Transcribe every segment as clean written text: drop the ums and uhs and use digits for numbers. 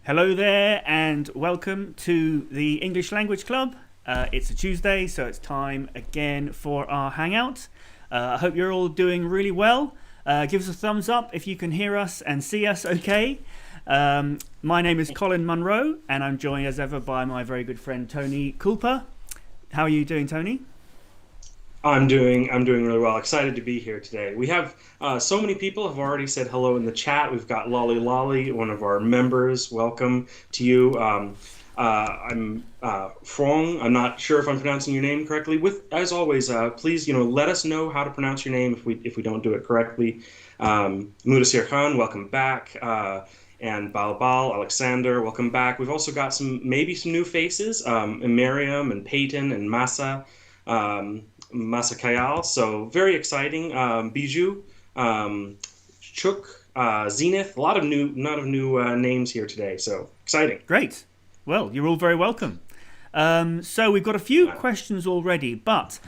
Hello there and welcome to the English Language Club. It's a Tuesday, so it's time again for our Hangout. I hope you're all doing really well. Give us a thumbs up if you can hear us and see us okay. My name is Colin Munro and I'm joined as ever by my very good friend Tony Culper. How are you doing, Tony? I'm doing really well. Excited to be here today. We have so many people have already said hello in the chat. We've got Lolly Lolly, one of our members. Welcome to you. I'm Frong. I'm not sure if I'm pronouncing your name correctly. As always, please let us know how to pronounce your name if we don't do it correctly. Mudasir Khan, welcome back. And Balbal, Alexander, welcome back. We've also got maybe some new faces, Miriam and Peyton and Masa. Masa Kayal, so very exciting. Bijou, Chuk, Zenith, a lot of new names here today, so exciting. Great. Well, you're all very welcome. So we've got a few questions already, but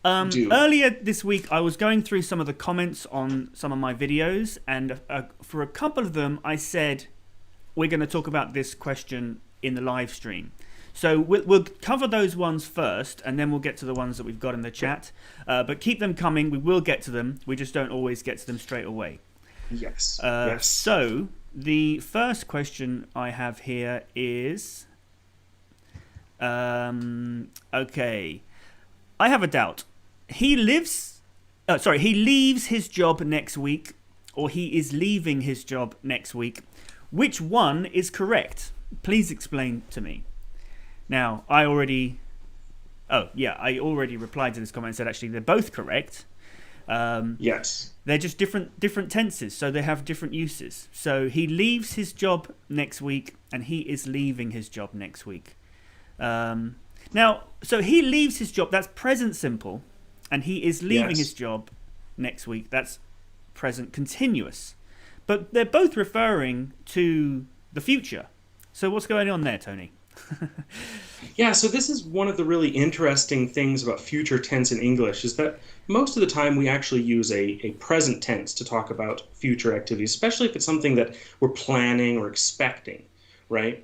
earlier this week I was going through some of the comments on some of my videos, and for a couple of them I said we're going to talk about this question in the live stream. So we'll cover those ones first, and then we'll get to the ones that we've got in the chat. But keep them coming. We will get to them. We just don't always get to them straight away. Yes. So the first question I have here is, okay, I have a doubt. He leaves his job next week, or he is leaving his job next week. Which one is correct? Please explain to me. Now, I already replied to this comment and said actually they're both correct. Yes. They're just different tenses, so they have different uses. So he leaves his job next week and he is leaving his job next week. Now, so he leaves his job, that's present simple, and he is leaving his job next week, that's present continuous. But they're both referring to the future. So what's going on there, Tony? Yeah, so this is one of the really interesting things about future tense in English is that most of the time we actually use a present tense to talk about future activities, especially if it's something that we're planning or expecting, right?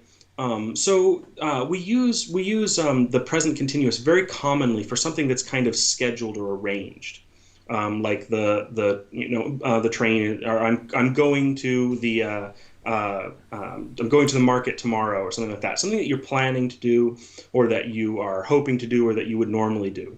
So we use the present continuous very commonly for something that's kind of scheduled or arranged, like the train, or I'm going to the I'm going to the market tomorrow, or something like that. Something that you're planning to do, or that you are hoping to do, or that you would normally do.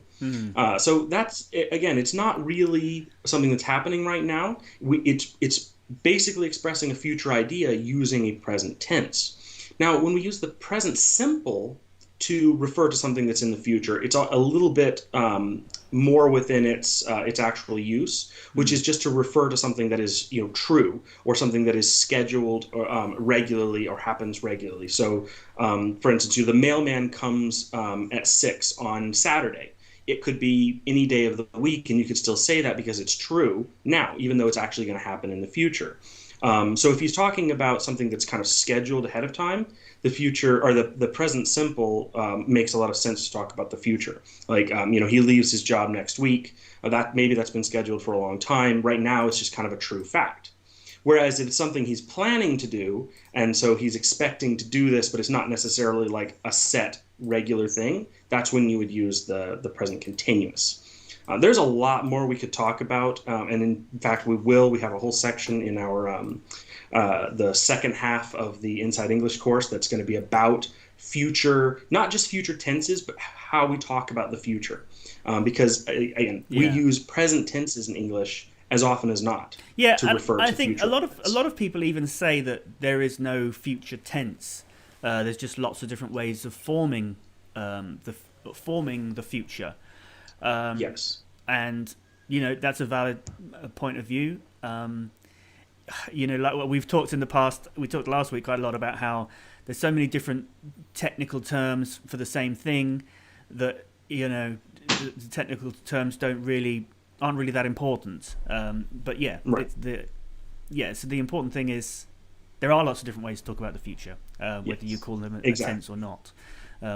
So that's, again, it's not really something that's happening right now. It's basically expressing a future idea using a present tense. Now, when we use the present simple to refer to something that's in the future, it's a little bit more within its actual use, which is just to refer to something that is true, or something that is scheduled regularly or happens regularly. So, for instance, the mailman comes at 6 on Saturday. It could be any day of the week, and you could still say that because it's true now, even though it's actually going to happen in the future. So if he's talking about something that's kind of scheduled ahead of time, the future, or the present simple, makes a lot of sense to talk about the future. Like, he leaves his job next week. Maybe that's been scheduled for a long time. Right now, it's just kind of a true fact. Whereas if it's something he's planning to do, and so he's expecting to do this, but it's not necessarily like a set regular thing, that's when you would use the present continuous. There's a lot more we could talk about, and in fact we will. We have a whole section in our the second half of the Inside English course that's going to be about future, not just future tenses, but how we talk about the future. Because again, we use present tenses in English as often as not to refer to future. I think a lot of people even say that there is no future tense. There's just lots of different ways of forming the future. Yes. And, that's a valid point of view. Like what we've talked in the past, we talked last week quite a lot about how there's so many different technical terms for the same thing that, the technical terms aren't really that important. But yeah, right. So the important thing is there are lots of different ways to talk about the future, whether you call them a tense or not.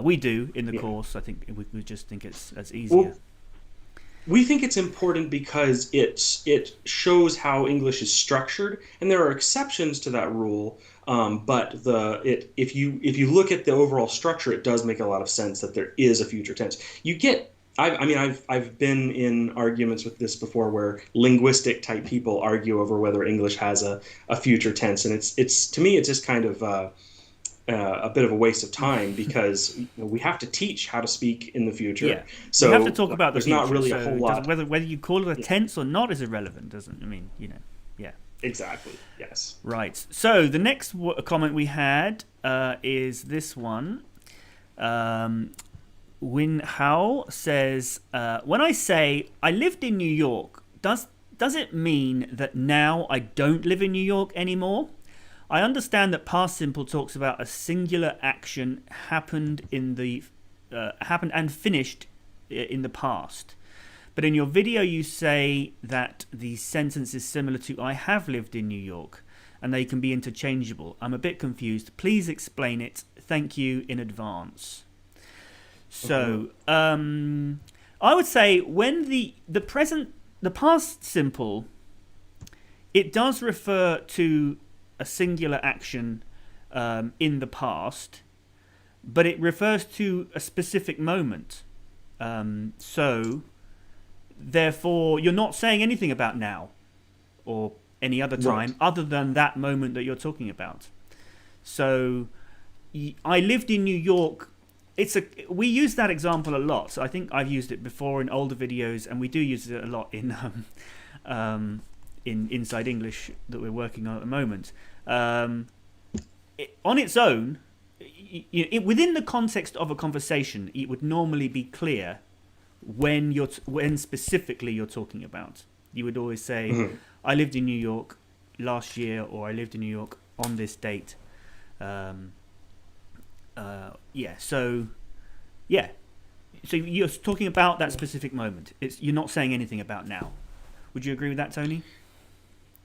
We do in the course. I think we just think it's easier. We think it's important because it shows how English is structured, and there are exceptions to that rule. But if you look at the overall structure, it does make a lot of sense that there is a future tense. I've been in arguments with this before where linguistic type people argue over whether English has a future tense, and it's to me it's just kind of a bit of a waste of time because we have to teach how to speak in the future. Yeah, so we have to talk about the there's future. not really so a whole lot. Whether you call it a tense or not is irrelevant, doesn't? I mean, yeah. Exactly. Yes. Right. So the next comment we had is this one. Win Hao says, "When I say I lived in New York, does it mean that now I don't live in New York anymore? I understand that past simple talks about a singular action happened and finished in the past. But in your video you say that the sentence is similar to I have lived in New York and they can be interchangeable. I'm a bit confused. Please explain it. Thank you in advance." So, I would say when the past simple, it does refer to a singular action in the past, but it refers to a specific moment. So, therefore, you're not saying anything about now or any other time other than that moment that you're talking about. So, I lived in New York. We use that example a lot. So I think I've used it before in older videos, and we do use it a lot in Inside English that we're working on at the moment. On its own, within the context of a conversation, it would normally be clear when specifically you're talking about. You would always say, "I lived in New York last year," or "I lived in New York on this date." So you're talking about that specific moment. You're not saying anything about now. Would you agree with that, Tony?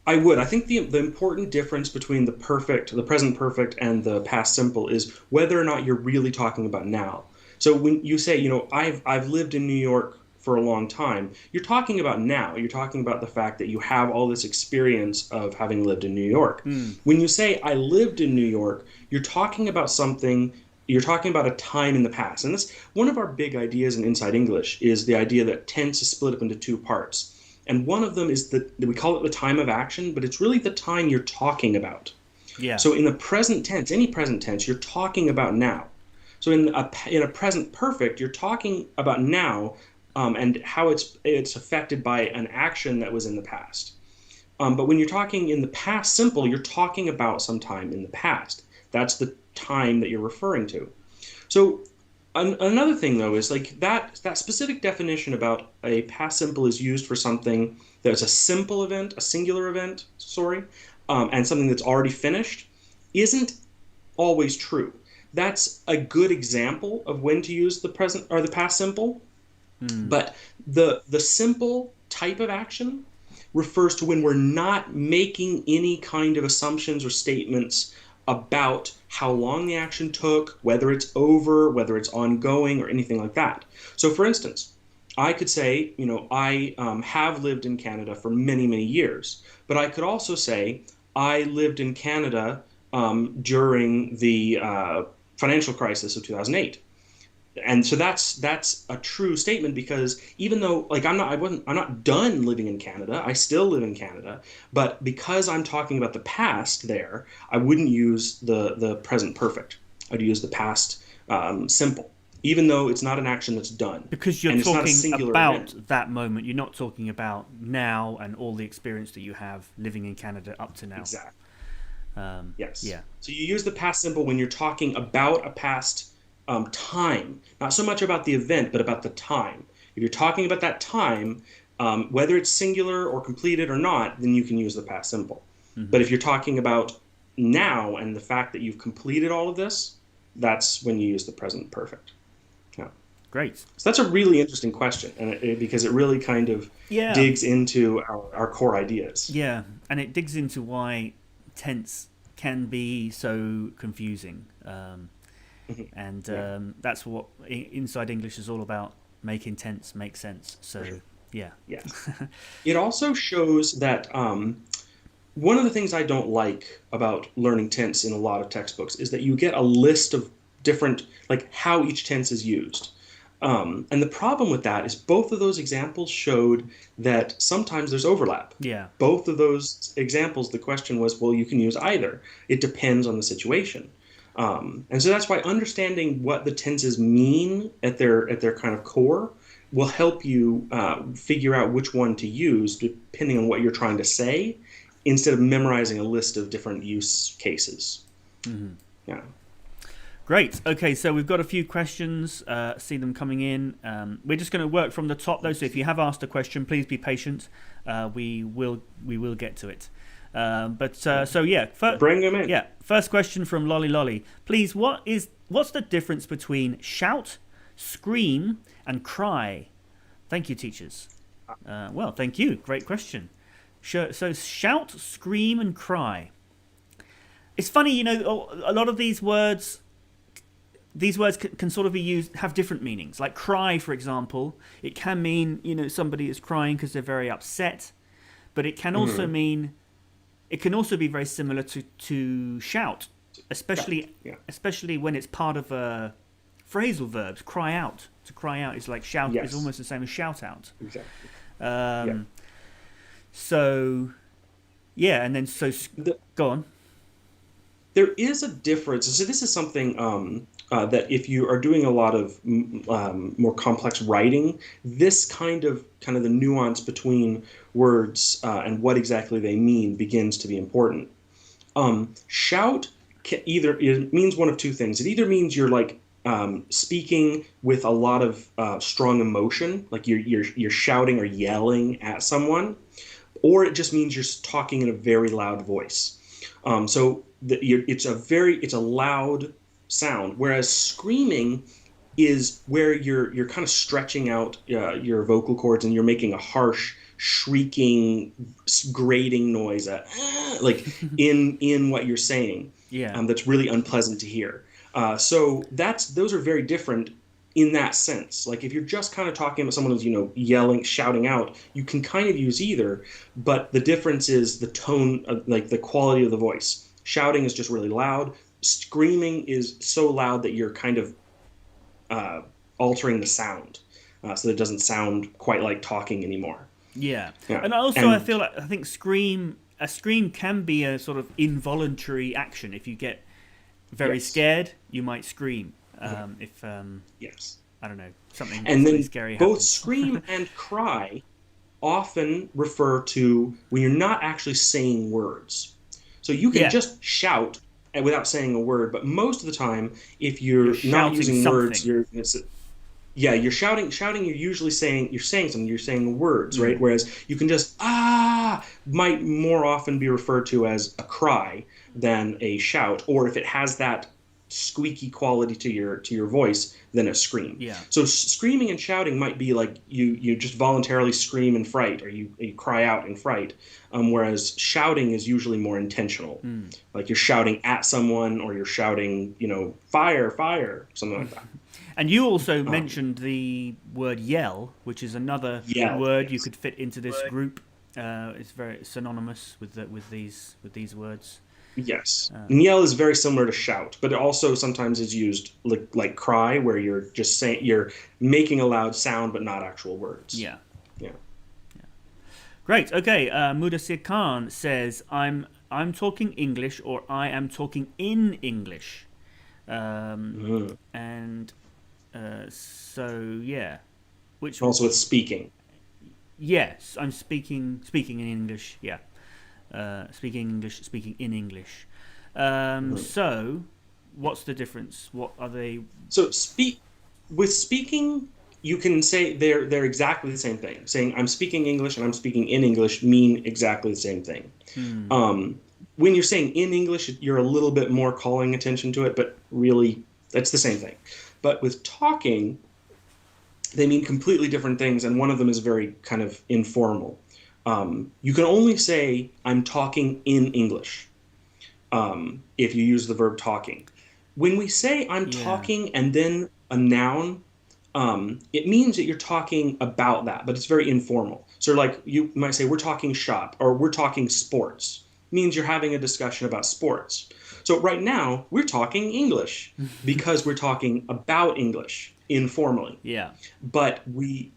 I would. I think the important difference between the present perfect, and the past simple is whether or not you're really talking about now. So when you say, I've lived in New York for a long time, you're talking about now. You're talking about the fact that you have all this experience of having lived in New York. When you say I lived in New York, you're talking about something. You're talking about a time in the past. And that's one of our big ideas in Inside English, is the idea that tense is split up into two parts. And one of them is that we call it the time of action, but it's really the time you're talking about. Yeah. So in the present tense, any present tense, you're talking about now. So in a present perfect, you're talking about now, and how it's affected by an action that was in the past. But when you're talking in the past simple, you're talking about some time in the past. That's the time that you're referring to. So another thing, though, is like that specific definition about a past simple is used for something that's a simple event, a singular event, and something that's already finished isn't always true. That's a good example of when to use the present or the past simple. But the simple type of action refers to when we're not making any kind of assumptions or statements about how long the action took, whether it's over, whether it's ongoing, or anything like that. So for instance, I could say, I have lived in Canada for many, many years, but I could also say I lived in Canada during the financial crisis of 2008. And so that's a true statement, because even though I'm not done living in Canada, I still live in Canada, but because I'm talking about the past there, I wouldn't use the present perfect. I'd use the past simple, even though it's not an action that's done. Because you're and it's talking not a singular about event. that moment. You're not talking about now and all the experience that you have living in Canada up to now. Exactly. Yes. Yeah. So you use the past simple when you're talking about a past time, not so much about the event, but about the time. If you're talking about that time, whether it's singular or completed or not, then you can use the past simple. But if you're talking about now and the fact that you've completed all of this, that's when you use the present perfect. Yeah. Great. So that's a really interesting question, and because it really kind of digs into our core ideas. Yeah, and it digs into why tense can be so confusing. And that's what Inside English is all about, making tense make sense. So Yeah. Yes. It also shows that one of the things I don't like about learning tense in a lot of textbooks is that you get a list of different, like how each tense is used. And the problem with that is both of those examples showed that sometimes there's overlap. Yeah. Both of those examples, the question was, well, you can use either. It depends on the situation. And so that's why understanding what the tenses mean at their kind of core will help you figure out which one to use depending on what you're trying to say, instead of memorizing a list of different use cases. Mm-hmm. Yeah. Great. Okay, so we've got a few questions. See them coming in. We're just going to work from the top, though. So if you have asked a question, please be patient. We will get to it. So yeah, bring them in. Yeah. First question from Lolly Lolly. Please, what's the difference between shout, scream, and cry? Thank you, teachers. Well, thank you. Great question. So shout, scream, and cry. It's funny, you know, a lot of these words can sort of be used, have different meanings. Like cry, for example, it can mean, you know, somebody is crying because they're very upset, but it can also mean, it can also be very similar to shout, especially when it's part of phrasal verbs. Cry out. To cry out is like shout. Is almost the same as shout out. Exactly. So, yeah, and then go on. There is a difference. So this is something that if you are doing a lot of more complex writing, this kind of the nuance between words and what exactly they mean begins to be important. Shout it means one of two things. It either means you're like speaking with a lot of strong emotion, like you're shouting or yelling at someone, or it just means you're talking in a very loud voice. It's a loud sound, whereas screaming is where you're kind of stretching out your vocal cords and you're making a harsh, shrieking, grating noise like in what you're saying. Yeah. That's really unpleasant to hear. So those are very different in that sense. Like if you're just kind of talking about someone who's, you know, yelling, shouting out, you can kind of use either, but the difference is the tone, like the quality of the voice. Shouting is just really loud. Screaming is so loud that you're kind of altering the sound, so that it doesn't sound quite like talking anymore. Yeah. And also I think a scream can be a sort of involuntary action. If you get very scared, you might scream. If I don't know, something really scary happens. Both scream and cry often refer to when you're not actually saying words. So you can just shout without saying a word, but most of the time, if you're not using words, you're shouting. Shouting, you're usually saying something. You're saying words, right? Whereas you can just might more often be referred to as a cry than a shout, or if it has that squeaky quality to your voice, than a scream. Yeah. So screaming and shouting might be like you just voluntarily scream in fright, or you cry out in fright. Whereas shouting is usually more intentional. Like you're shouting at someone, or you're shouting, you know, fire, fire, something like that. And you also mentioned the word yell, which is another word you could fit into this group. It's very synonymous with these words. Yes. And yell is very similar to shout, but it also sometimes is used like cry, where you're just saying, you're making a loud sound but not actual words. Yeah. Yeah. Great. Okay. Mudasir Khan says, I'm talking English, or I am talking in English. And so yeah. Which also with speaking. Yes, I'm speaking in English. Yeah. Speaking English, speaking in English. So, what's the difference? What are they? So, with speaking, you can say they're exactly the same thing. Saying I'm speaking English and I'm speaking in English mean exactly the same thing. When you're saying in English, you're a little bit more calling attention to it, but really, that's the same thing. But with talking, they mean completely different things, and one of them is very kind of informal. You can only say, I'm talking in English, if you use the verb talking. When we say I'm talking and then a noun, it means that you're talking about that, but it's very informal. So like you might say, we're talking shop or we're talking sports. It means you're having a discussion about sports. So right now we're talking English because we're talking about English informally. Yeah. But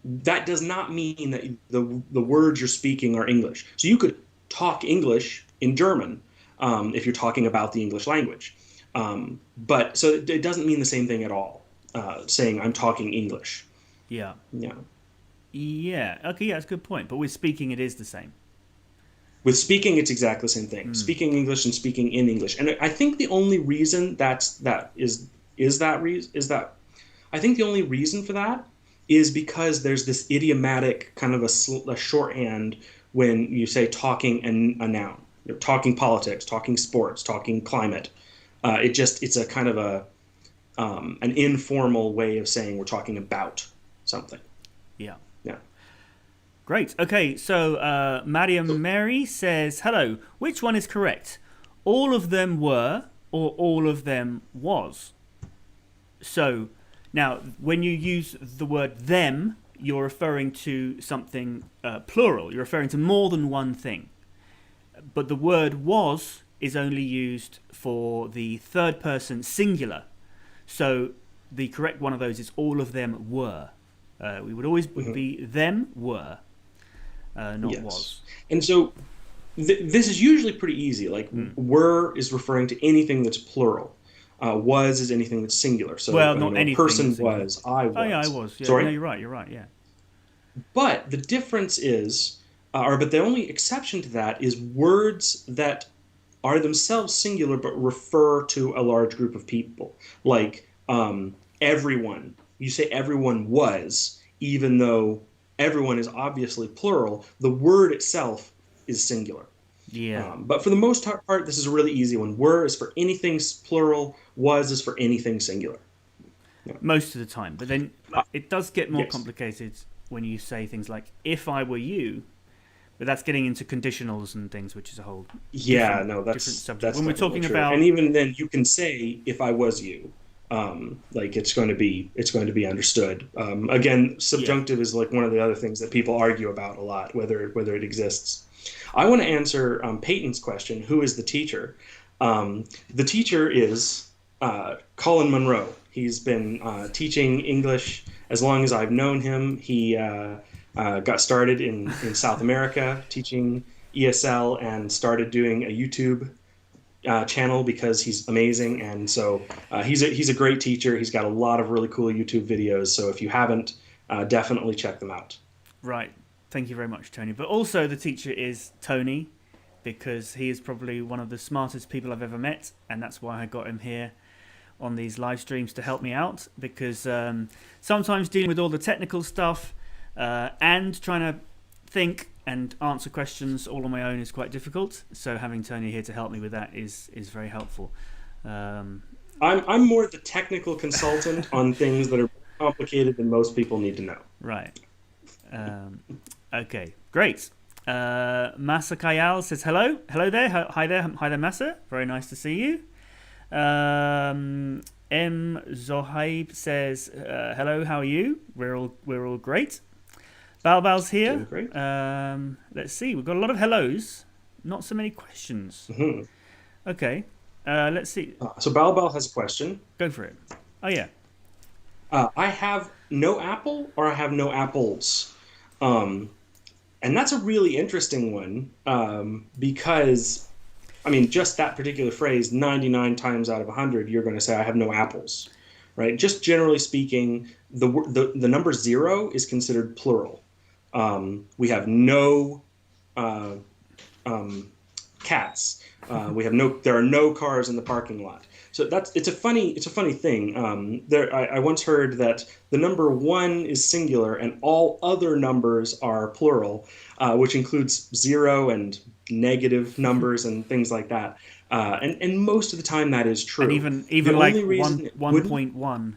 that does not mean that the words you're speaking are English. So you could talk English in German if you're talking about the English language. But so it doesn't mean the same thing at all. Saying I'm talking English. Yeah. Yeah. Yeah. Okay. Yeah, that's a good point. But with speaking, it is the same. With speaking, it's exactly the same thing. Speaking English and speaking in English. And I think the only reason I think the only reason for that is because there's this idiomatic kind of a shorthand when you say talking and a noun. You're talking politics, talking sports, talking climate. It's a kind of an informal way of saying we're talking about something. Yeah. Yeah. Great. Okay, so Mariam Mary says, hello, which one is correct? All of them were or all of them was? So now, when you use the word them, you're referring to something plural. You're referring to more than one thing. But the word was is only used for the third person singular. So the correct one of those is all of them were. We would always be them were, not was. And so this is usually pretty easy. Like were is referring to anything that's plural. Was is anything that's singular. So not anything. Person was, I was. Oh yeah, I was. Yeah. Sorry? No, you're right. Yeah. But the difference is, but the only exception to that is words that are themselves singular but refer to a large group of people. Like everyone. You say everyone was, even though everyone is obviously plural, the word itself is singular. Yeah. But for the most part, this is a really easy one. Were is for anything plural, was is for anything singular. Yeah. Most of the time. But then it does get more complicated when you say things like, if I were you. But that's getting into conditionals and things, which is a whole different subject. That's when we're talking about, and even then, you can say if I was you, like it's going to be understood. Again, subjunctive is like one of the other things that people argue about a lot, whether it exists. I want to answer Peyton's question: who is the teacher? The teacher is Colin Munro. He's been teaching English as long as I've known him. He got started in South America teaching ESL and started doing a YouTube channel because he's amazing. And so he's a great teacher. He's got a lot of really cool YouTube videos. So if you haven't, definitely check them out. Right. Thank you very much, Tony. But also the teacher is Tony, because he is probably one of the smartest people I've ever met. And that's why I got him here on these live streams to help me out, because sometimes dealing with all the technical stuff and trying to think and answer questions all on my own is quite difficult. So having Tony here to help me with that is very helpful. I'm more the technical consultant on things that are more complicated than most people need to know. Right. Okay, great. Masa Kayal says hello. Hello there. Hi there, Masa. Very nice to see you. M Zohaib says hello. How are you? We're all great. Balbal's here. Great. Let's see. We've got a lot of hellos, not so many questions. Mm-hmm. Okay. Let's see. So Balbal has a question. Go for it. Oh yeah. I have no apple, or I have no apples. And that's a really interesting one, because, I mean, just that particular phrase, 99 times out of 100, you're going to say, I have no apples, right? Just generally speaking, the number 0 is considered plural. We have no cats. There are no cars in the parking lot. So it's a funny thing. I once heard that the number 1 is singular and all other numbers are plural, which includes 0 and negative numbers and things like that. And most of the time that is true. And even like 1.1,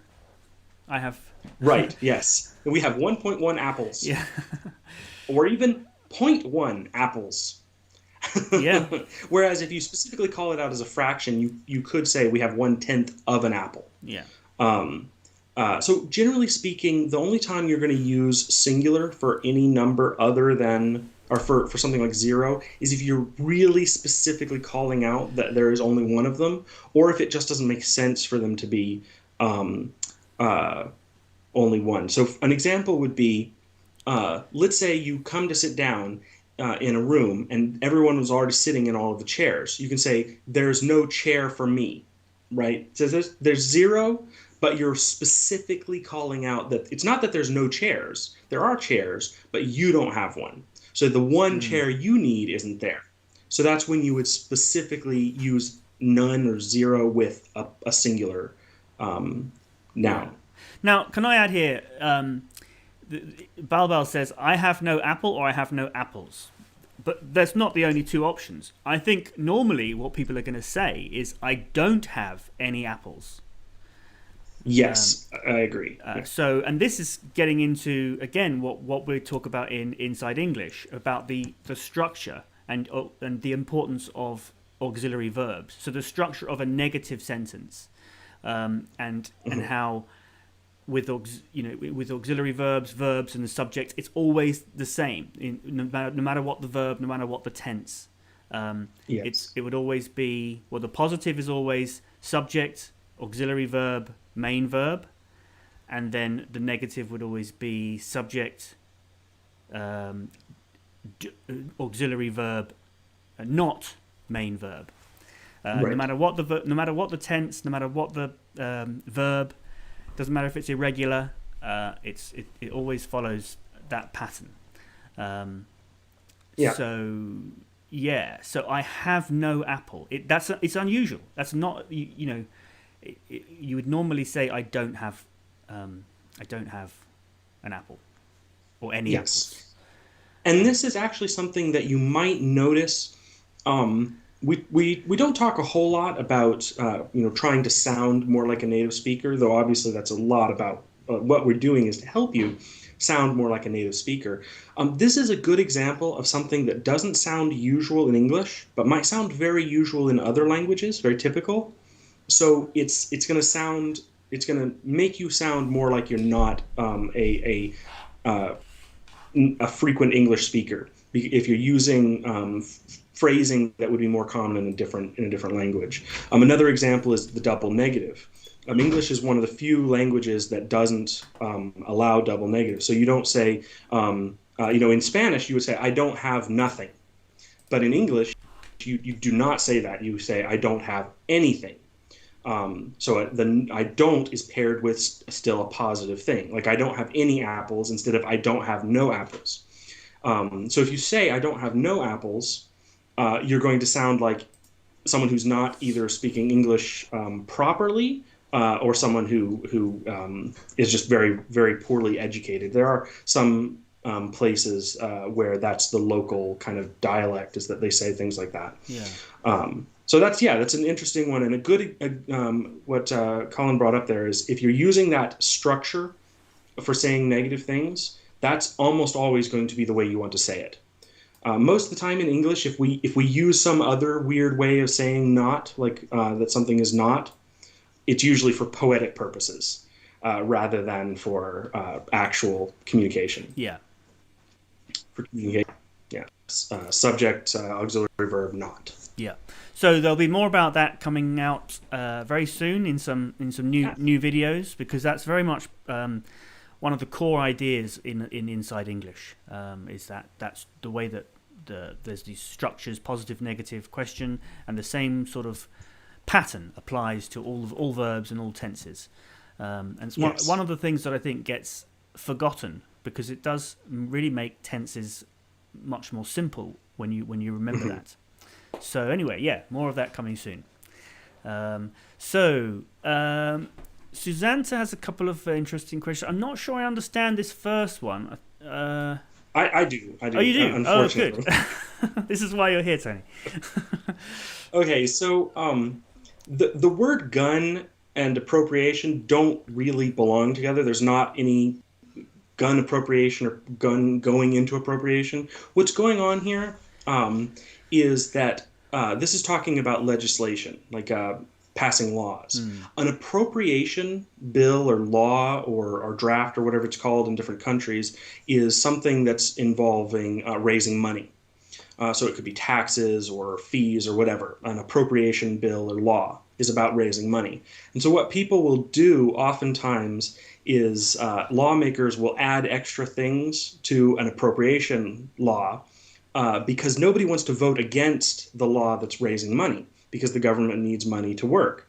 I have. Right. Yes. We have 1.1 apples. Yeah. Or even 0.1 apples. Yeah. Whereas if you specifically call it out as a fraction, you could say we have 1/10 of an apple. Yeah. So generally speaking, the only time you're going to use singular for any number other than, or for something like 0, is if you're really specifically calling out that there is only one of them, or if it just doesn't make sense for them to be um, uh, only one. So an example would be, let's say you come to sit down in a room and everyone was already sitting in all of the chairs. You can say, there's no chair for me, right? So there's 0, but you're specifically calling out that it's not that there's no chairs. There are chairs, but you don't have one. So the one chair you need isn't there. So that's when you would specifically use none or 0 with a singular noun. Now, can I add here? Balbal says, I have no apple or I have no apples. But that's not the only two options. I think normally what people are going to say is, I don't have any apples. Yes, I agree. So, and this is getting into, again, what we talk about in Inside English, about the structure and the importance of auxiliary verbs. So the structure of a negative sentence, and how with auxiliary verbs and the subject, it's always the same. No matter what the verb, no matter what the tense. Yes. It would always be, well, the positive is always subject, auxiliary verb, main verb, and then the negative would always be subject, auxiliary verb, not main verb. Right. No matter what the tense, no matter what the verb, doesn't matter if it's irregular. It always follows that pattern. So I have no apple. It's unusual. That's not you would normally say, I don't have an apple or any apples. And this is actually something that you might notice. We don't talk a whole lot about trying to sound more like a native speaker, though obviously that's a lot about what we're doing is to help you sound more like a native speaker. This is a good example of something that doesn't sound usual in English, but might sound very usual in other languages, very typical. So it's going to make you sound more like you're not a frequent English speaker if you're using phrasing that would be more common in a different language. Another example is the double negative. English is one of the few languages that doesn't allow double negative. So you don't say, in Spanish you would say, I don't have nothing. But in English, you do not say that. You say, I don't have anything. So the I don't is paired with still a positive thing. Like, I don't have any apples instead of I don't have no apples. So if you say I don't have no apples, you're going to sound like someone who's not either speaking English properly or someone who is just very, very poorly educated. There are some places where that's the local kind of dialect, is that they say things like that. Yeah. So that's an interesting one, and a good what Colin brought up there is if you're using that structure for saying negative things, that's almost always going to be the way you want to say it. Most of the time in English, if we use some other weird way of saying not, like that something is not, it's usually for poetic purposes rather than for actual communication. Yeah. For communication, yeah. Subject, auxiliary verb, not. Yeah. So there'll be more about that coming out very soon in some new videos, because that's very much one of the core ideas in Inside English, is that's the way that there's these structures, positive, negative, question, and the same sort of pattern applies to all verbs and all tenses. And it's one of the things that I think gets forgotten, because it does really make tenses much more simple when you remember that. So anyway, yeah, more of that coming soon. Susanna has a couple of interesting questions. I'm not sure I understand this first one. I do. Oh, you do? Unfortunately. Oh, good. This is why you're here, Tony. Okay, so the word gun and appropriation don't really belong together. There's not any gun appropriation or gun going into appropriation. What's going on here is that this is talking about legislation. Like passing laws. An appropriation bill or law or draft or whatever it's called in different countries is something that's involving raising money. So it could be taxes or fees or whatever. An appropriation bill or law is about raising money. And so what people will do oftentimes is lawmakers will add extra things to an appropriation law because nobody wants to vote against the law that's raising money because the government needs money to work.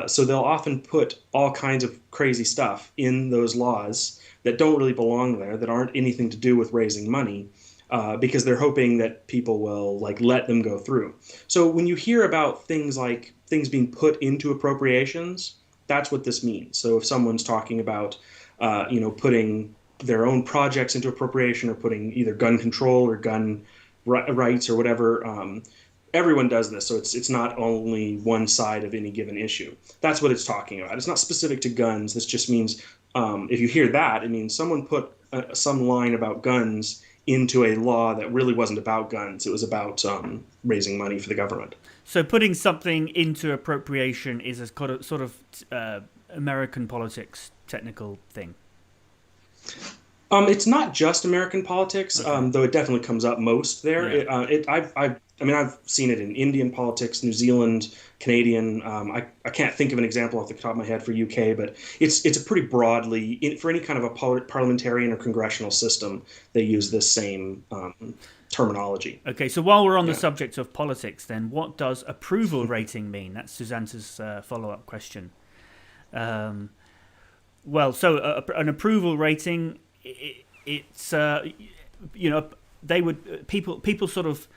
So they'll often put all kinds of crazy stuff in those laws that don't really belong there, that aren't anything to do with raising money, because they're hoping that people will let them go through. So when you hear about things like things being put into appropriations, that's what this means. So if someone's talking about putting their own projects into appropriation or putting either gun control or gun rights or whatever, everyone does this, so it's not only one side of any given issue. That's what it's talking about. It's not specific to guns. This just means if you hear that, it means someone put some line about guns into a law that really wasn't about guns. It was about raising money for the government. So putting something into appropriation is a sort of American politics technical thing. It's not just American politics, though it definitely comes up most there. Yeah. I've seen it in Indian politics, New Zealand, Canadian. I can't think of an example off the top of my head for UK, but it's a pretty broadly, for any kind of a parliamentarian or congressional system, they use this same terminology. Okay, so while we're on the subject of politics, then what does approval rating mean? That's Susanta's follow-up question. An approval rating, it's they would people sort of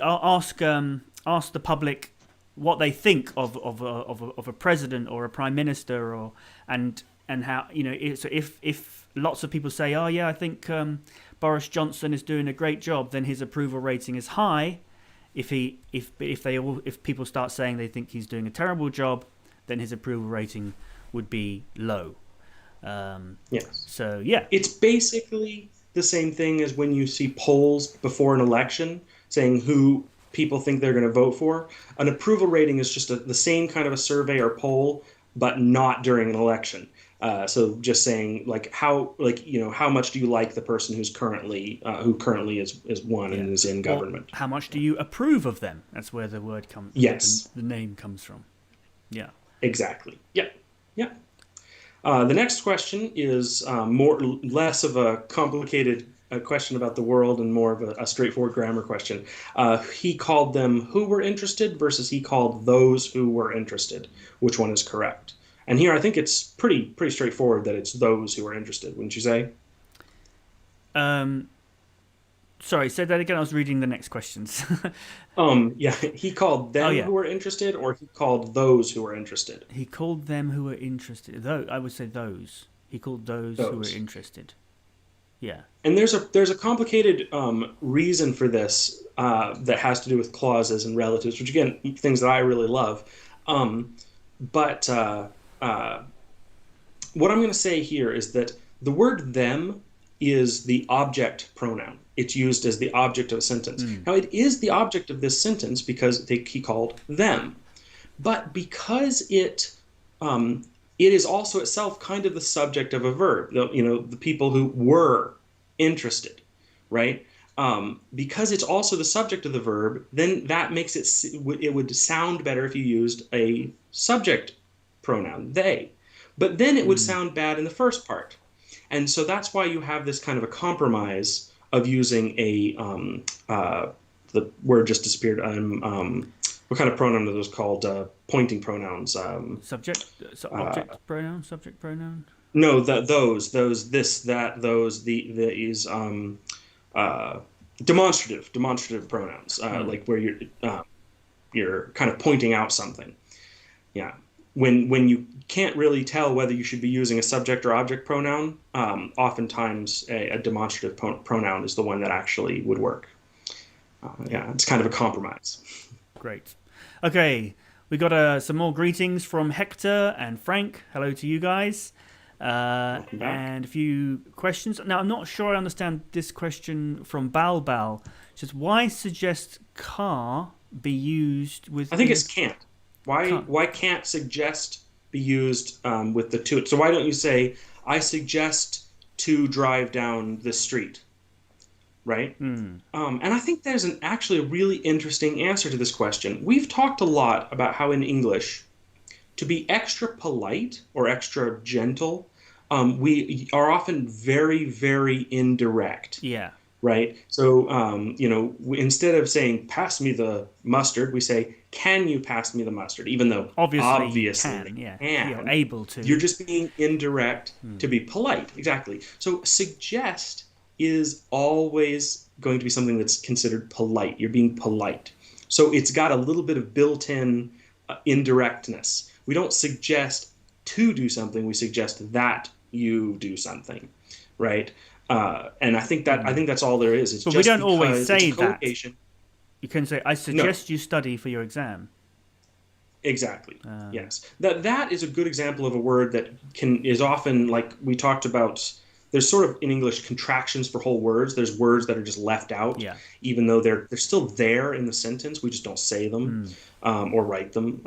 ask the public what they think of a president or a prime minister and how so if lots of people say, oh yeah, I think Boris Johnson is doing a great job, then his approval rating is high. If people start saying they think he's doing a terrible job, then his approval rating would be low. Yes. So yeah, it's basically the same thing as when you see polls before an election saying who people think they're going to vote for. An approval rating is just the same kind of a survey or poll, but not during an election. So just saying how much do you like the person who currently is won and is in government? Or how much do you approve of them? That's where the word comes. Yes, the name comes from. Yeah. Exactly. Yeah. Yeah. The next question is less of a complicated question about the world and more of a straightforward grammar question. He called them who were interested versus he called those who were interested. Which one is correct? And here I think it's pretty straightforward that it's those who are interested, wouldn't you say? Sorry, say that again. I was reading the next questions. Yeah, he called them who were interested, or he called those who were interested? He called them who were interested. I would say those. He called those who were interested. Yeah. And there's a complicated reason for this that has to do with clauses and relatives, which again, things that I really love. But what I'm going to say here is that the word them is the object pronoun. It's used as the object of a sentence. Now, it is the object of this sentence because he called them. But because it is also itself kind of the subject of a verb, the people who were interested, right? Because it's also the subject of the verb, then that makes it would sound better if you used a subject pronoun, they. But then it would sound bad in the first part. And so that's why you have this kind of a compromise of using the word just disappeared. What kind of pronoun are those called? Pointing pronouns. Object pronoun, subject pronoun. No, those, this, that, those, these. Demonstrative pronouns, like where you're kind of pointing out something. Yeah. When you can't really tell whether you should be using a subject or object pronoun, oftentimes a demonstrative pronoun is the one that actually would work. It's kind of a compromise. Great. Okay, we got some more greetings from Hector and Frank. Hello to you guys. And a few questions. Now, I'm not sure I understand this question from Balbal. It says, why suggest car be used with... I think it's can't. Why can't suggest be used with the to? So why don't you say, I suggest to drive down this street, right? And I think there's actually a really interesting answer to this question. We've talked a lot about how in English, to be extra polite or extra gentle, we are often very, very indirect. Yeah. Right? So, instead of saying, pass me the mustard, we say, can you pass me the mustard? Even though obviously you can, you're able to. You're just being indirect to be polite. Exactly. So suggest is always going to be something that's considered polite. You're being polite. So it's got a little bit of built-in indirectness. We don't suggest to do something. We suggest that you do something, right? And I think that's all there is. It's but just we don't always say that. You can say, I suggest you study for your exam. Exactly. Yes. That is a good example of a word that is often, like we talked about. There's sort of in English contractions for whole words. There's words that are just left out, even though they're still there in the sentence. We just don't say them or write them.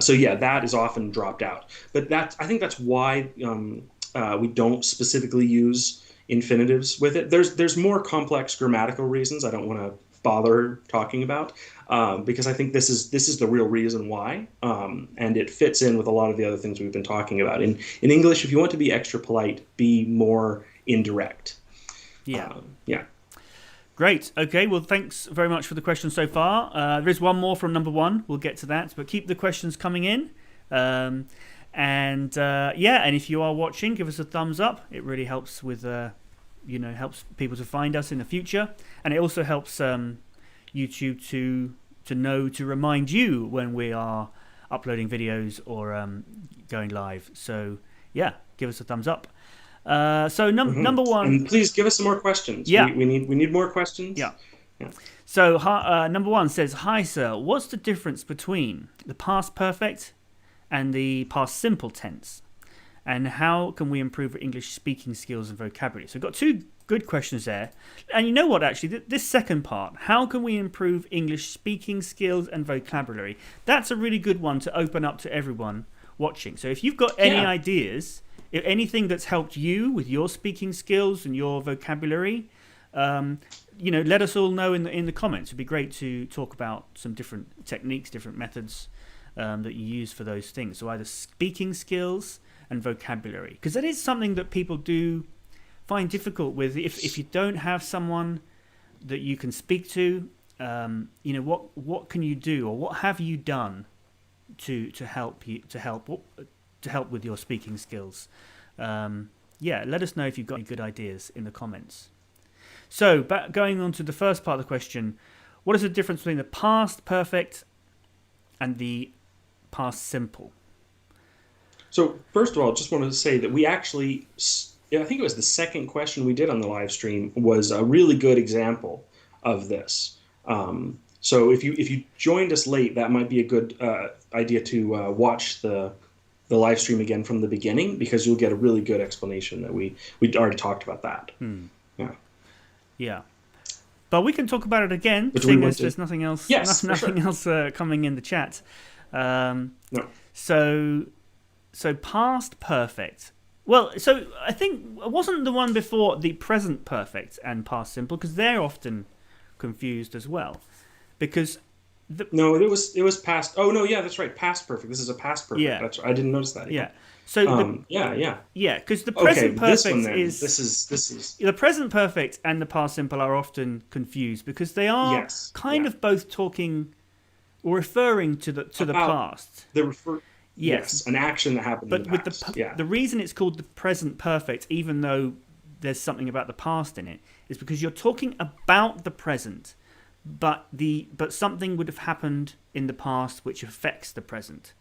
So that is often dropped out. But I think that's why we don't specifically use infinitives with it. There's more complex grammatical reasons I don't want to bother talking about because I think this is the real reason why, and it fits in with a lot of the other things we've been talking about. In English, if you want to be extra polite, be more indirect. Yeah. Yeah. Great. Okay. Well, thanks very much for the questions so far. There is one more from number 1. We'll get to that, but keep the questions coming in. And if you are watching, give us a thumbs up. It really helps with, helps people to find us in the future, and it also helps YouTube to know to remind you when we are uploading videos or going live. So give us a thumbs up. Number 1, and please give us some more questions. Yeah, we need more questions. Yeah. So number 1 says, "Hi sir, what's the difference between the past perfect and the past simple tense, and how can we improve our English speaking skills and vocabulary?" So we've got 2 good questions there. And you know what, actually, this second part, how can we improve English speaking skills and vocabulary, that's a really good one to open up to everyone watching. So if you've got any ideas, if anything that's helped you with your speaking skills and your vocabulary, let us all know in the comments. It'd be great to talk about some different techniques, different methods that you use for those things. So either speaking skills and vocabulary, because that is something that people do find difficult with. If you don't have someone that you can speak to, what can you do, or what have you done to help with your speaking skills? Let us know if you've got any good ideas in the comments. So going on to the first part of the question, what is the difference between the past perfect and the past simple? So first of all, just wanted to say that we actually, I think it was the second question we did on the live stream, was a really good example of this. So if you joined us late, that might be a good idea to watch the live stream again from the beginning, because you'll get a really good explanation that we already talked about that. Yeah. But we can talk about it again, seeing as there's nothing else, nothing else coming in the chat. No. So past perfect. Well, so I think, wasn't the one before the present perfect and past simple, because they're often confused as well, because no, it was past. Oh no, yeah, that's right, past perfect. This is a past perfect. Yeah, that's right. I didn't notice that. Yeah. So because the present perfect is this is the present perfect and the past simple are often confused, because they are kind of both talking or referring to the past. Yes, an action that happened in the past. But the reason it's called the present perfect, even though there's something about the past in it, is because you're talking about the present, but something would have happened in the past which affects the present.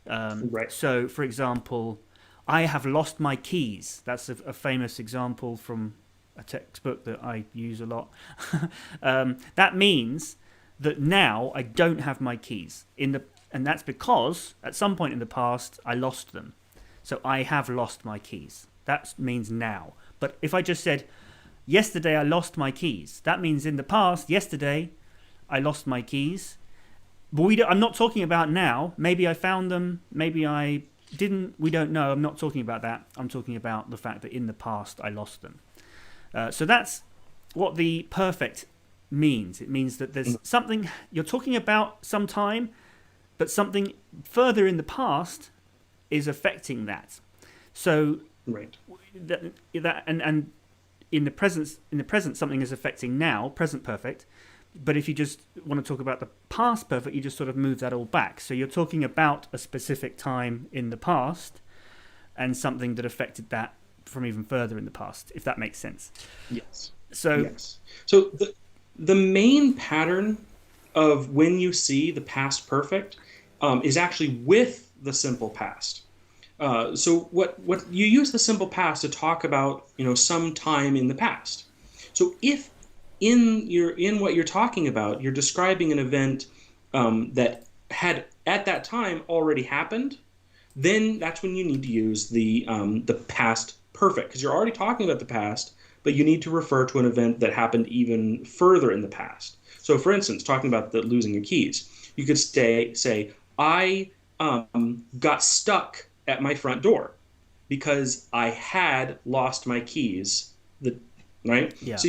Right. So, for example, I have lost my keys. That's a famous example from a textbook that I use a lot. That means that now I don't have my keys and that's because at some point in the past I lost them. So I have lost my keys. That means now. But if I just said, yesterday I lost my keys, that means in the past, yesterday I lost my keys. But I'm not talking about now. Maybe I found them. Maybe I didn't. We don't know. I'm not talking about that. I'm talking about the fact that in the past I lost them. So that's what the perfect means. It means that there's something you're talking about some time, but something further in the past is affecting that. So right. And in the present something is affecting now, present perfect. But if you just want to talk about the past perfect, you just sort of move that all back. So you're talking about a specific time in the past and something that affected that from even further in the past, if that makes sense. Yes. So the main pattern of when you see the past perfect is actually with the simple past. So what you use the simple past to talk about, some time in the past. So if in what you're talking about, you're describing an event that had at that time already happened, then that's when you need to use the past perfect, because you're already talking about the past, but you need to refer to an event that happened even further in the past. So, for instance, talking about the losing your keys, you could say, I got stuck at my front door because I had lost my keys. Right? Yeah. So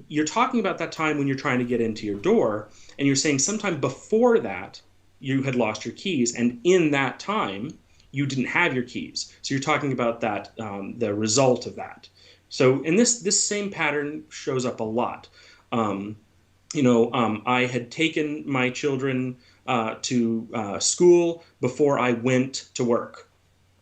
you're talking about that time when you're trying to get into your door, and you're saying sometime before that you had lost your keys, and in that time you didn't have your keys. So you're talking about that, the result of that. So, and this same pattern shows up a lot. I had taken my children to school before I went to work,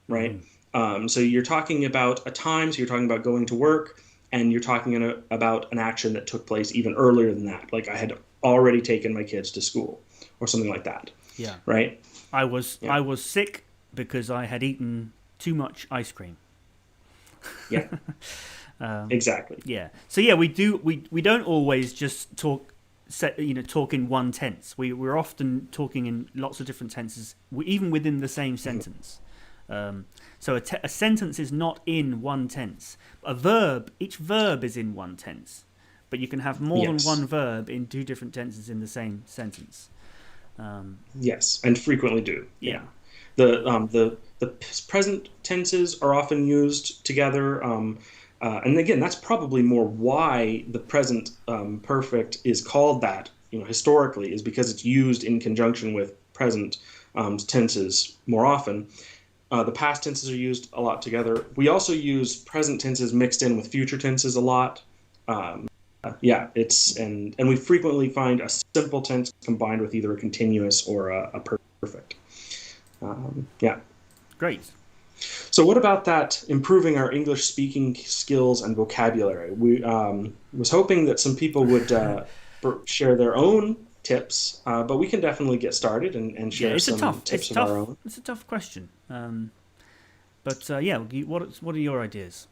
right? So you're talking about a time, so you're talking about going to work, and you're talking about an action that took place even earlier than that, like I had already taken my kids to school or something like that. Yeah. Right? I was sick because I had eaten too much ice cream. Yeah. Exactly. Yeah. So yeah, we don't always just talk in one tense. We're often talking in lots of different tenses, even within the same sentence. So a sentence is not in one tense. Each verb is in one tense, but you can have more than one verb in two different tenses in the same sentence. Yes, and frequently do. Yeah. The present tenses are often used together, and again, that's probably more why the present perfect is called that. Historically, is because it's used in conjunction with present tenses more often. The past tenses are used a lot together. We also use present tenses mixed in with future tenses a lot. And we frequently find a simple tense combined with either a continuous or a perfect. Great. So what about that improving our English speaking skills and vocabulary? We was hoping that some people would share their own tips, but we can definitely get started and share some tips of our own. It's a tough question. What are your ideas?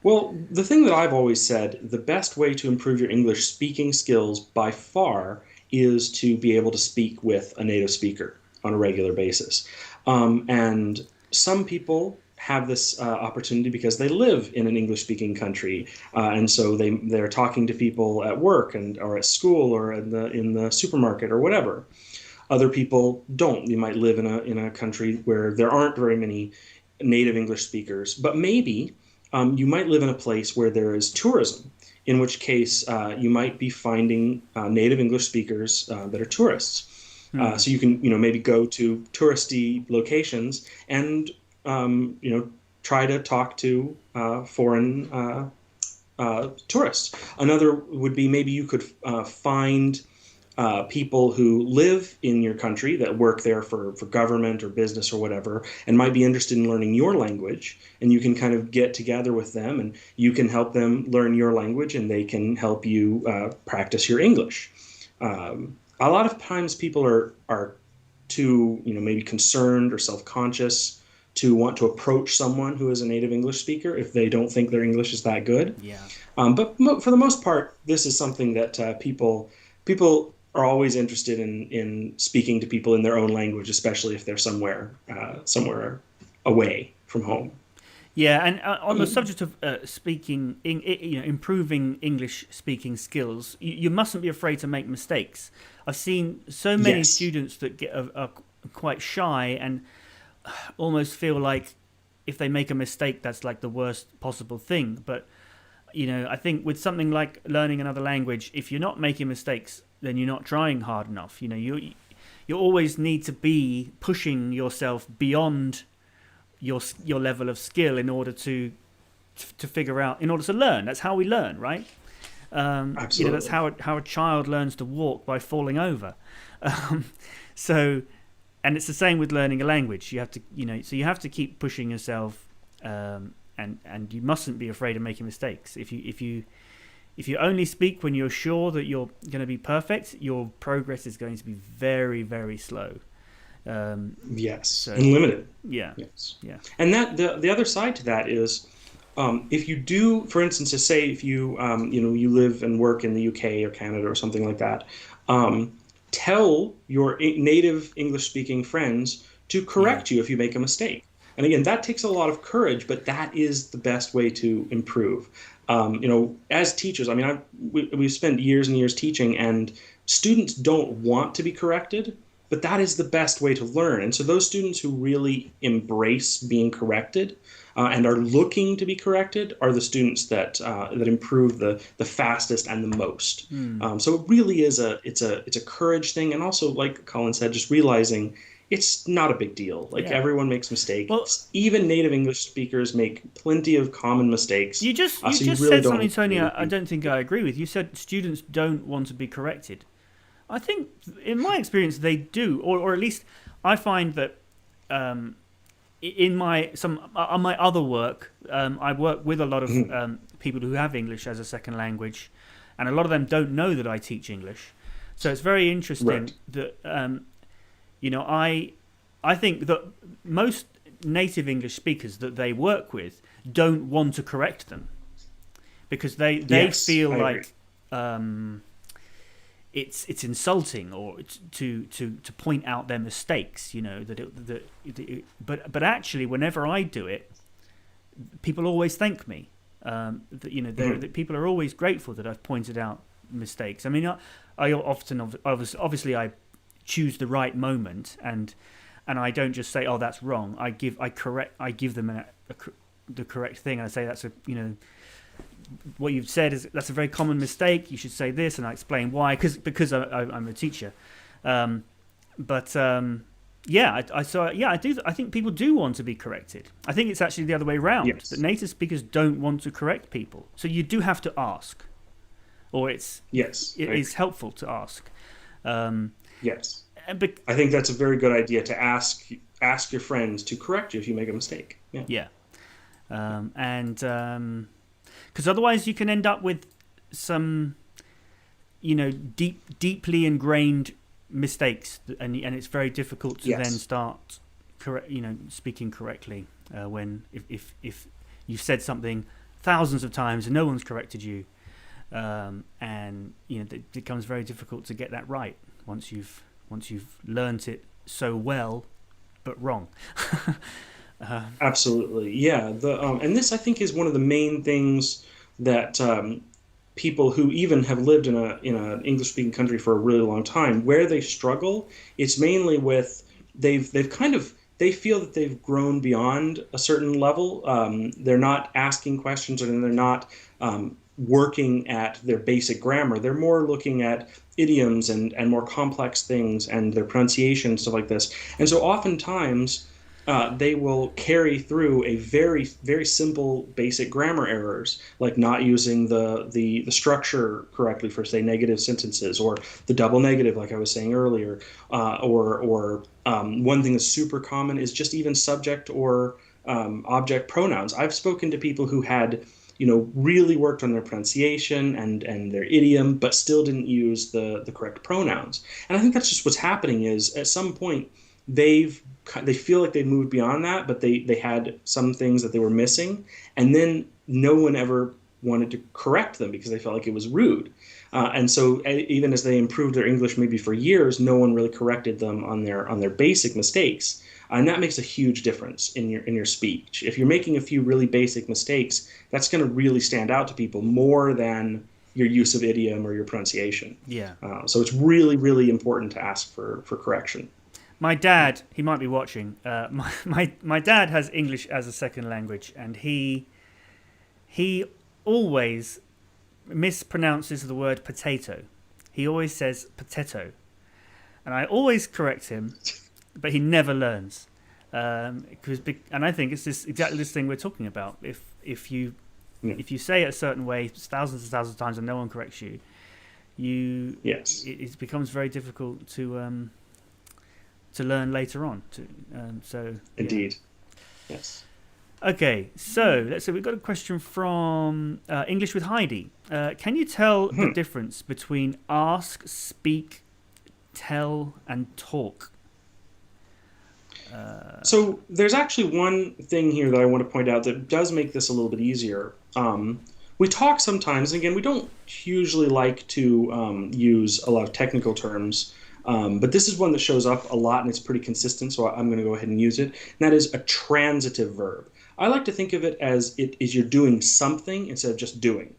Well, the thing that I've always said, the best way to improve your English speaking skills by far is to be able to speak with a native speaker on a regular basis. And some people have this opportunity because they live in an English-speaking country, and so they're talking to people at work or at school or in the supermarket or whatever. Other people don't. You might live in a country where there aren't very many native English speakers, but maybe you might live in a place where there is tourism, in which case you might be finding native English speakers that are tourists. So you can maybe go to touristy locations and try to talk to foreign tourists. Another would be maybe you could find people who live in your country that work there for government or business or whatever, and might be interested in learning your language, and you can kind of get together with them and you can help them learn your language and they can help you practice your English. A lot of times people are too maybe concerned or self-conscious to want to approach someone who is a native English speaker if they don't think their English is that good. Yeah. But for the most part, this is something that people are always interested in speaking to people in their own language, especially if they're somewhere away from home. Yeah, and on the subject of improving English speaking skills, you mustn't be afraid to make mistakes. I've seen so many students that are quite shy and almost feel like if they make a mistake, that's like the worst possible thing. But I think with something like learning another language, if you're not making mistakes, then you're not trying hard enough. You always need to be pushing yourself beyond your level of skill in order to figure out, in order to learn. That's how we learn, right? Absolutely. That's how a child learns to walk, by falling over. So, and it's the same with learning a language. You have to, so you have to keep pushing yourself, and you mustn't be afraid of making mistakes. If you only speak when you're sure that you're going to be perfect, your progress is going to be very, very slow. Yes, and limited. Yeah. Yes. Yeah. And that the other side to that is, if you do, for instance, to say if you you live and work in the UK or Canada or something like that, tell your native English-speaking friends to correct you if you make a mistake. And again, that takes a lot of courage, but that is the best way to improve. As teachers, I mean, we've spent years and years teaching, and students don't want to be corrected. But that is the best way to learn. And so those students who really embrace being corrected and are looking to be corrected are the students that improve the fastest and the most. So it really is it's a courage thing. And also, like Colin said, just realizing it's not a big deal. Everyone makes mistakes. Well, even native English speakers make plenty of common mistakes. You just said something, Tony, I don't think I agree with. You said students don't want to be corrected. I think, in my experience, they do, or at least I find that on my other work, I work with a lot of people who have English as a second language, and a lot of them don't know that I teach English. So it's very interesting that I think that most native English speakers that they work with don't want to correct them because they feel like. It's insulting, or to point out their mistakes. But actually, whenever I do it, people always thank me. That people are always grateful that I've pointed out mistakes. I mean, I often obviously I choose the right moment, and I don't just say, oh, that's wrong. I give them the correct thing. I say that's what you've said that's a very common mistake. You should say this, and I explain why. Because I'm a teacher, I do. I think people do want to be corrected. I think it's actually the other way around. Yes. That native speakers don't want to correct people. So you do have to ask, or it is helpful to ask. Yes, I think that's a very good idea to ask your friends to correct you if you make a mistake. Yeah. Because otherwise you can end up with some, deeply ingrained mistakes, and it's very difficult to then start speaking correctly when if you've said something thousands of times and no one's corrected you, and it becomes very difficult to get that right once you've learnt it so well, but wrong. Absolutely, yeah. And this, I think, is one of the main things that people who even have lived in an English-speaking country for a really long time, where they struggle, it's mainly with they feel that they've grown beyond a certain level. They're not asking questions, and they're not working at their basic grammar. They're more looking at idioms and more complex things and their pronunciation and stuff like this. And so oftentimes they will carry through a very, very simple basic grammar errors, like not using the structure correctly for, say, negative sentences, or the double negative, like I was saying earlier, or one thing that's super common is just even subject or object pronouns. I've spoken to people who had really worked on their pronunciation and their idiom, but still didn't use the correct pronouns. And I think that's just what's happening is, at some point, they feel like they've moved beyond that, but they had some things that they were missing, and then no one ever wanted to correct them because they felt like it was rude. And so even as they improved their English maybe for years, no one really corrected them on their basic mistakes. And that makes a huge difference in your speech. If you're making a few really basic mistakes, that's going to really stand out to people more than your use of idiom or your pronunciation. Yeah. So it's really, really important to ask for correction. My dad, he might be watching. My dad has English as a second language, and he always mispronounces the word potato. He always says potato, and I always correct him, but he never learns. And I think it's exactly this thing we're talking about. If you say it a certain way thousands and thousands of times and no one corrects you, it becomes very difficult to learn later on. Indeed. Yes. Okay, so let's say we've got a question from English with Heidi. Can you tell the difference between ask, speak, tell, and talk? So there's actually one thing here that I want to point out that does make this a little bit easier. We talk sometimes, and again, we don't usually like to use a lot of technical terms, but this is one that shows up a lot and it's pretty consistent, so I'm going to go ahead and use it. And that is a transitive verb. I like to think of it as you're doing something instead of just doing.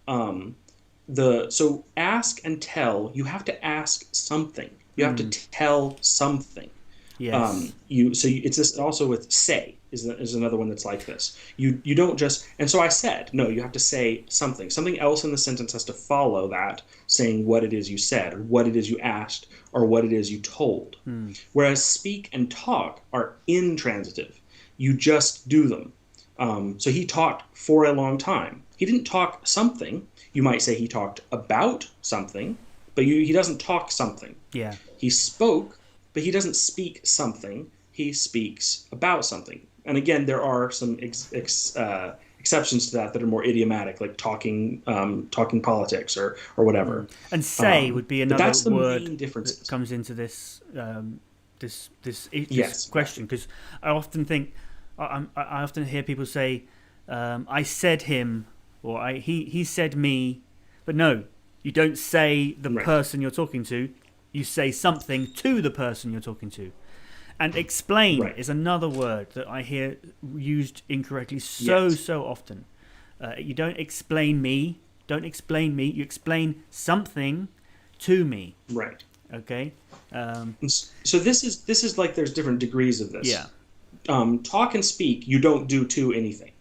So ask and tell, you have to ask something. You have to tell something. Yes. It's this also with say is another one that's like this. You don't just, and so I said, no, you have to say something. Something else in the sentence has to follow that, saying what it is you said, or what it is you asked, or what it is you told. Whereas speak and talk are intransitive. You just do them. So he talked for a long time. He didn't talk something. You might say he talked about something, but he doesn't talk something. Yeah. He spoke, but he doesn't speak something. He speaks about something. And again, there are some exceptions to that are more idiomatic, like talking politics or whatever. And say would be another that's the word main difference that comes into this this Yes. question, because I often think I often hear people say I said him, or he said me, but no, you don't say the person you're talking to. You say something to the person you're talking to. And explain is another word that I hear used incorrectly so often. You don't explain me. Don't explain me. You explain something to me. Right. Okay. So this is like there's different degrees of this. Yeah. Talk and speak, you don't do to anything.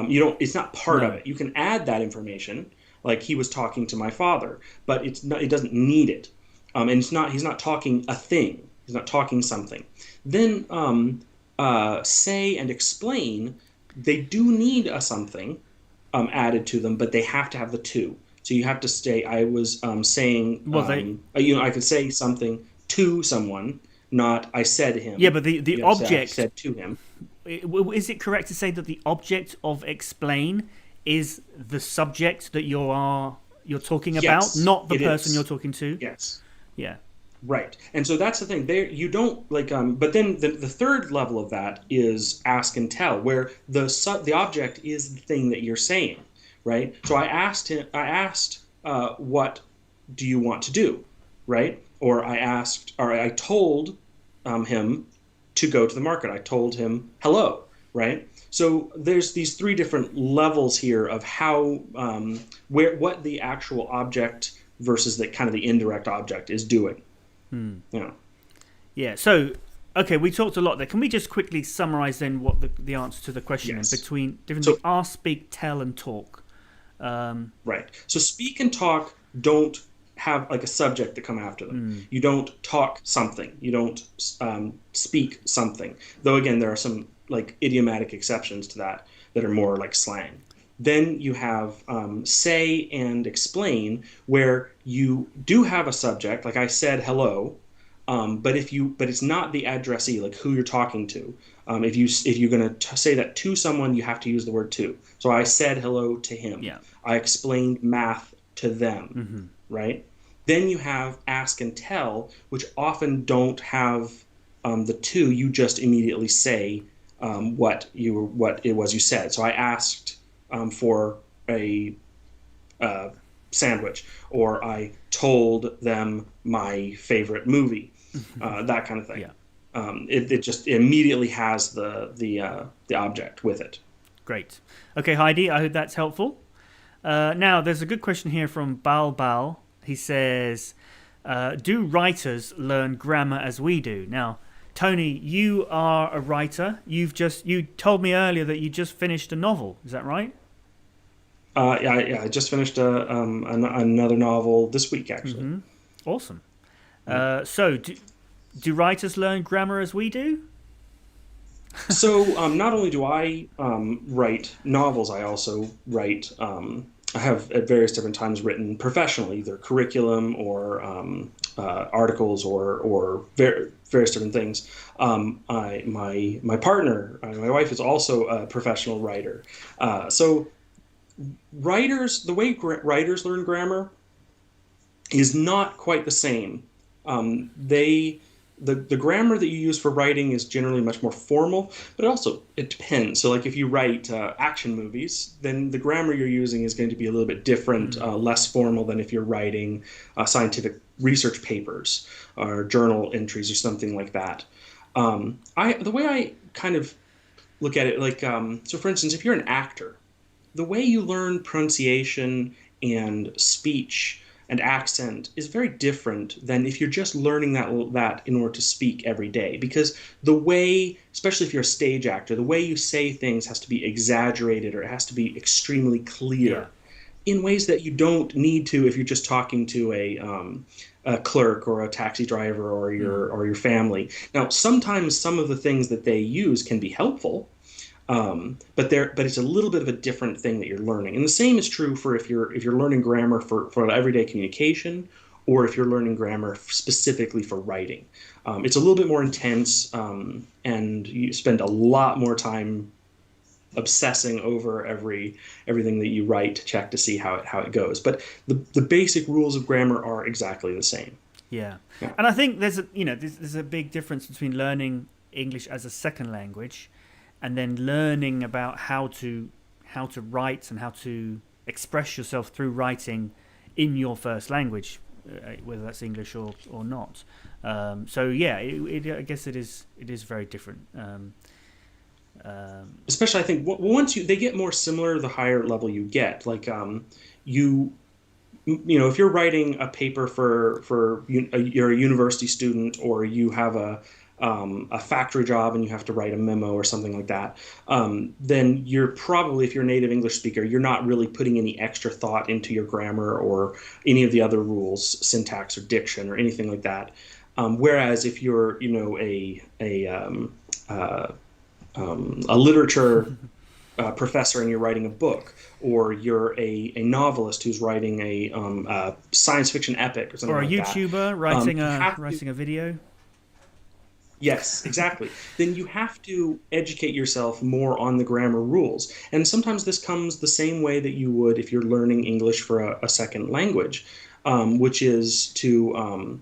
You don't. It's not part of it. You can add that information, like he was talking to my father, but it's not. It doesn't need it. And it's not. He's not talking a thing. He's not talking something. Then say and explain, they do need a something added to them, but they have to have the to. So you have to say, I was saying, I could say something to someone, not I said him. Yeah, but the object said to him. Is it correct to say that the object of explain is the subject that you're talking about, not the person you're talking to? Yes. Yeah. Right. And so that's the thing. There you don't like but then the third level of that is ask and tell, where the object is the thing that you're saying, right? So I asked what do you want to do, right? Or I told him to go to the market. I told him hello, right? So there's these three different levels here of how what the actual object versus the kind of the indirect object is doing. Yeah. So, okay, we talked a lot there. Can we just quickly summarize then what the answer to the question is between different ask, speak, tell, and talk? Right. So speak and talk don't have like a subject to come after them. You don't talk something. You don't speak something. Though again, there are some like idiomatic exceptions to that are more like slang. Then you have say and explain, where you do have a subject, like I said hello, but it's not the addressee, like who you're talking to. If you're going to say that to someone, you have to use the word to. So I said hello to him. Yeah. I explained math to them. Right. Then you have ask and tell, which often don't have the to. You just immediately say what it was you said. So I asked for a sandwich, or I told them my favorite movie, that kind of thing. it just immediately has the object with it. Great. Okay, Heidi, I hope that's helpful. Now, there's a good question here from Bal. He says, do writers learn grammar as we do? Now, Tony, you are a writer. You told me earlier that you just finished a novel. Is that right? Yeah, I just finished another novel this week, actually. Mm-hmm. Awesome. So, do writers learn grammar as we do? So, not only do I write novels, I also write. I have at various different times written professionally, either curriculum or articles or various different things. My partner, my wife, is also a professional writer. So the way writers learn grammar is not quite the same. The grammar that you use for writing is generally much more formal, but also it depends. So, like if you write action movies, then the grammar you're using is going to be a little bit different, less formal than if you're writing scientific research papers or journal entries or something like that. The way I kind of look at it, like so, for instance, if you're an actor, the way you learn pronunciation and speech and accent is very different than if you're just learning that in order to speak every day. Because the way, especially if you're a stage actor, the way you say things has to be exaggerated, or it has to be extremely clear in ways that you don't need to if you're just talking to a clerk or a taxi driver or your family. Now, sometimes some of the things that they use can be helpful, but it's a little bit of a different thing that you're learning. And the same is true for if you're learning grammar for everyday communication, or if you're learning grammar specifically for writing. It's a little bit more intense, and you spend a lot more time obsessing over everything that you write to check to see how it goes. But the basic rules of grammar are exactly the same. Yeah. And I think there's a big difference between learning English as a second language and then learning about how to write and how to express yourself through writing in your first language, whether that's English or not. So yeah, I guess it is very different. Especially, I think once they get more similar, the higher level you get. Like if you're writing a paper for you're a university student, or you have a factory job and you have to write a memo or something like that, then you're probably, if you're a native English speaker, you're not really putting any extra thought into your grammar or any of the other rules, syntax or diction or anything like that. Whereas if you're, a literature professor and you're writing a book, or you're a novelist who's writing a science fiction epic or something like that. Or a YouTuber writing a video. Yes, exactly. Then you have to educate yourself more on the grammar rules. And sometimes this comes the same way that you would if you're learning English for a second language, which is to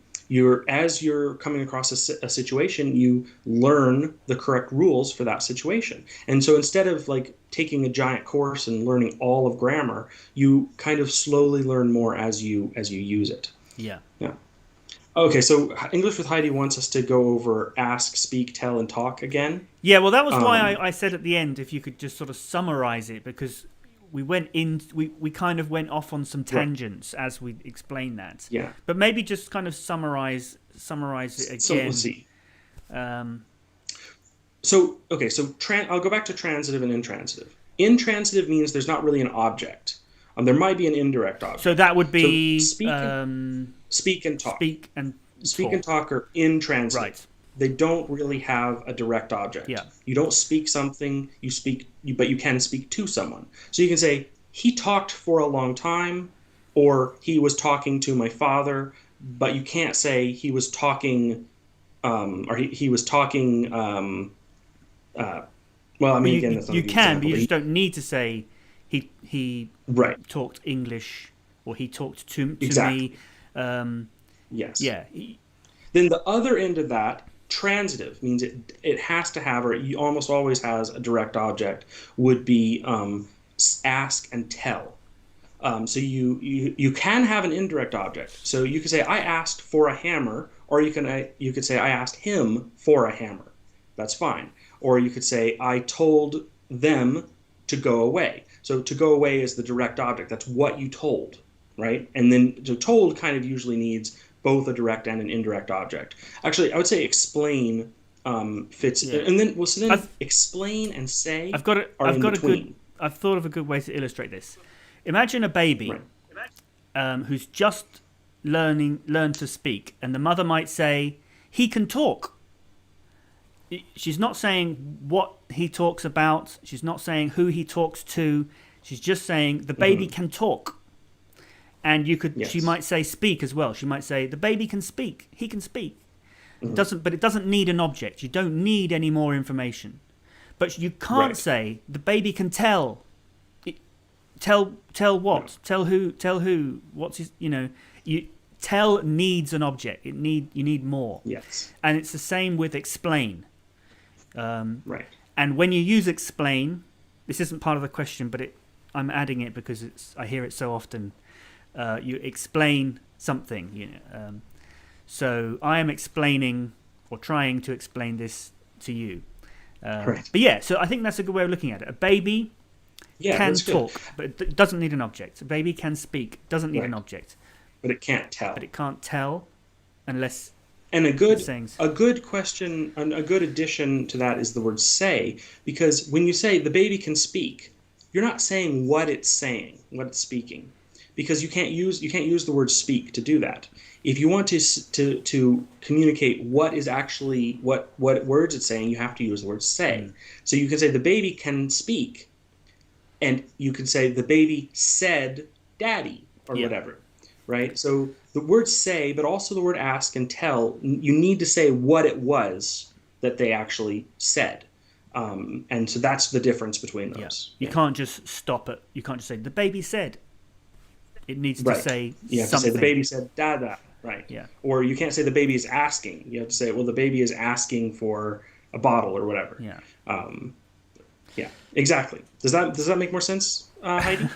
as you're coming across a situation, you learn the correct rules for that situation. And so instead of like taking a giant course and learning all of grammar, you kind of slowly learn more as you use it. Yeah. Yeah. Okay, so English with Heidi wants us to go over ask, speak, tell, and talk again. Yeah, well, that was why I said at the end if you could just sort of summarize it, because we kind of went off on some tangents as we explained that. Yeah. But maybe just kind of summarize it again. So let's see. I'll go back to transitive and intransitive. Intransitive means there's not really an object. There might be an indirect object. So that would be speak and talk. Speak and talk are intransitive. Right. They don't really have a direct object. Yeah. You don't speak something, but you can speak to someone. So you can say, he talked for a long time, or he was talking to my father, but you can't say he was talking, or he was talking, well, I mean, again, that's not you a good can, example, but you just don't need to say he talked English, or he talked to exactly. me. Yes. Yeah. Then the other end of that, transitive, means it has to have, or it almost always has, a direct object, would be ask and tell. So you can have an indirect object. So you could say I asked for a hammer, or you could say I asked him for a hammer. That's fine. Or you could say I told them to go away. So to go away is the direct object. That's what you told, right? And then to told kind of usually needs both a direct and an indirect object. Actually, I would say explain fits, and then explain and say I've thought of a good way to illustrate this. Imagine a baby who's just learned to speak, and the mother might say, "He can talk." She's not saying what he talks about. She's not saying who he talks to. She's just saying the baby can talk. And she might say speak as well. She might say the baby can speak. He can speak. But it doesn't need an object. You don't need any more information. But you can't say the baby can tell. Tell what? No. Tell who? What's his? Tell needs an object. You need more. Yes. And it's the same with explain. And when you use explain, this isn't part of the question, but I'm adding it because I hear it so often. You explain something. So I am explaining or trying to explain this to you. But yeah, so I think that's a good way of looking at it. A baby can talk, but it doesn't need an object. A baby can speak, doesn't need an object. But it can't tell. But it can't tell unless... And a good question, a good addition to that is the word say, because when you say the baby can speak, you're not saying what it's saying, what it's speaking, because you can't use the word speak to do that. If you want to communicate what is actually what words it's saying, you have to use the word say. So you can say the baby can speak, and you can say the baby said daddy or whatever. Right? So the word say, but also the word ask and tell, you need to say what it was that they actually said. And so that's the difference between those. You can't just stop it. You can't just say, the baby said. It needs to say you have something. To say, the baby said da. Right. Yeah. Or you can't say the baby is asking. You have to say, well, the baby is asking for a bottle or whatever. Yeah. Yeah, exactly. Does that make more sense, Heidi?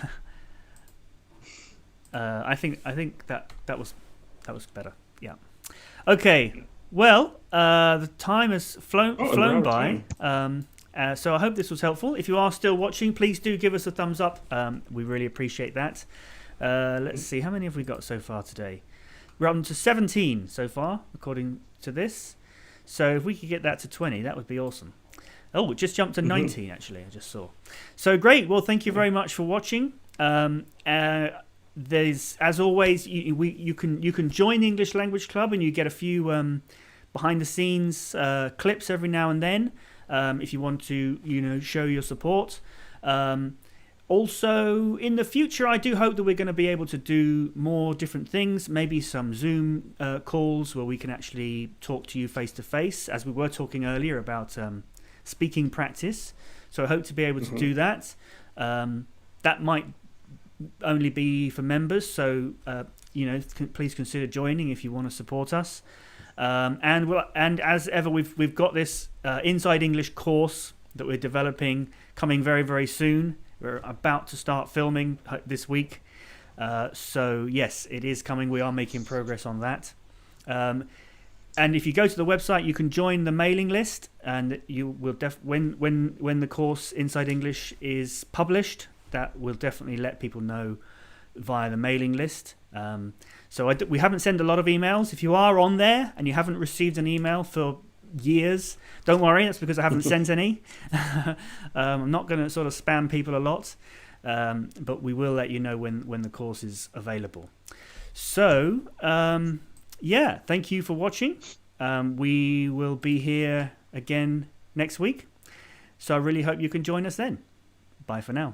I think that was better. Yeah. Okay. Well, the time has flown by. So I hope this was helpful. If you are still watching, please do give us a thumbs up. We really appreciate that. Let's see, how many have we got so far today? We're up to 17 so far, according to this. So if we could get that to 20, that would be awesome. Oh, it just jumped to 19 actually. I just saw. So great. Well, thank you very much for watching. There's, as always, you can join the English Language Club and you get a few behind the scenes clips every now and then if you want to show your support. Also, in the future, I do hope that we're going to be able to do more different things, maybe some Zoom calls where we can actually talk to you face to face, as we were talking earlier about speaking practice. So I hope to be able to do that. That might only be for members, so please consider joining if you want to support us. And as ever, we've got this Inside English course that we're developing coming very, very soon. We're about to start filming this week. So yes, it is coming. We are making progress on that. And if you go to the website, you can join the mailing list, and you will when the course Inside English is published, that will definitely let people know via the mailing list. So we haven't sent a lot of emails. If you are on there and you haven't received an email for years, don't worry, that's because I haven't sent any. I'm not going to sort of spam people a lot, but we will let you know when the course is available. So yeah, thank you for watching. We will be here again next week, so I really hope you can join us then. Bye for now.